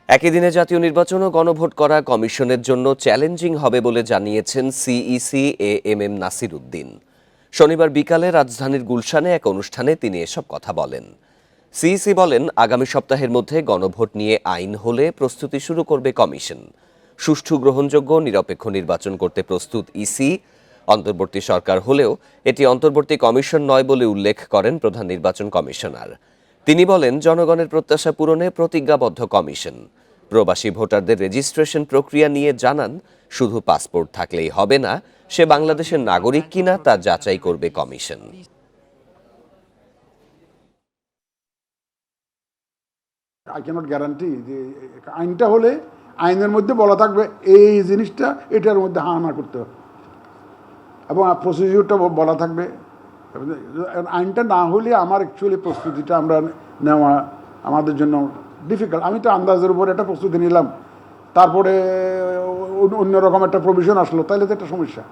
একই দিনে জাতীয় নির্বাচন ও গণভোট করা কমিশনের জন্য চ্যালেঞ্জিং হবে বলে জানিয়েছেন সিইসি এএমএম নাসির উদ্দিন। শনিবার বিকালে রাজধানীর গুলশানে এক অনুষ্ঠানে তিনি এসব কথা বলেন। সিইসি বলেন, আগামী সপ্তাহের মধ্যে গণভোট নিয়ে আইন হলে প্রস্তুতি শুরু করবে কমিশন। সুষ্ঠু, গ্রহণযোগ্য, নিরপেক্ষ নির্বাচন করতে প্রস্তুত ইসি। অন্তর্বর্তী সরকার হলেও এটি অন্তর্বর্তী কমিশন নয় বলে উল্লেখ করেন প্রধান নির্বাচন কমিশনার। তিনি বলেন, জনগণের প্রত্যাশা পূরণে প্রতিজ্ঞাবদ্ধ কমিশন। প্রবাসী ভোটারদের রেজিস্ট্রেশন প্রক্রিয়া নিয়ে জানান, শুধু পাসপোর্ট থাকলেই হবে না, সে বাংলাদেশের নাগরিক কিনা তা যাচাই করবে কমিশন। আই ক্যানট গ্যারান্টি যে আইনটা হলে আইনের মধ্যে বলা থাকবে এই জিনিসটা এটার মধ্যে হা না করতে হবে এবং প্রসিডিউরটা বলা থাকবে। আইনটা না হলে আমার অ্যাকচুয়ালি প্রস্তুতিটা আমরা নেওয়া আমাদের জন্য ডিফিকাল্ট। আমি তো আন্দাজের উপর একটা প্রস্তুতি নিলাম, তারপরে অন্যরকম একটা প্রভিশন আসলো, তাহলে তো একটা সমস্যা।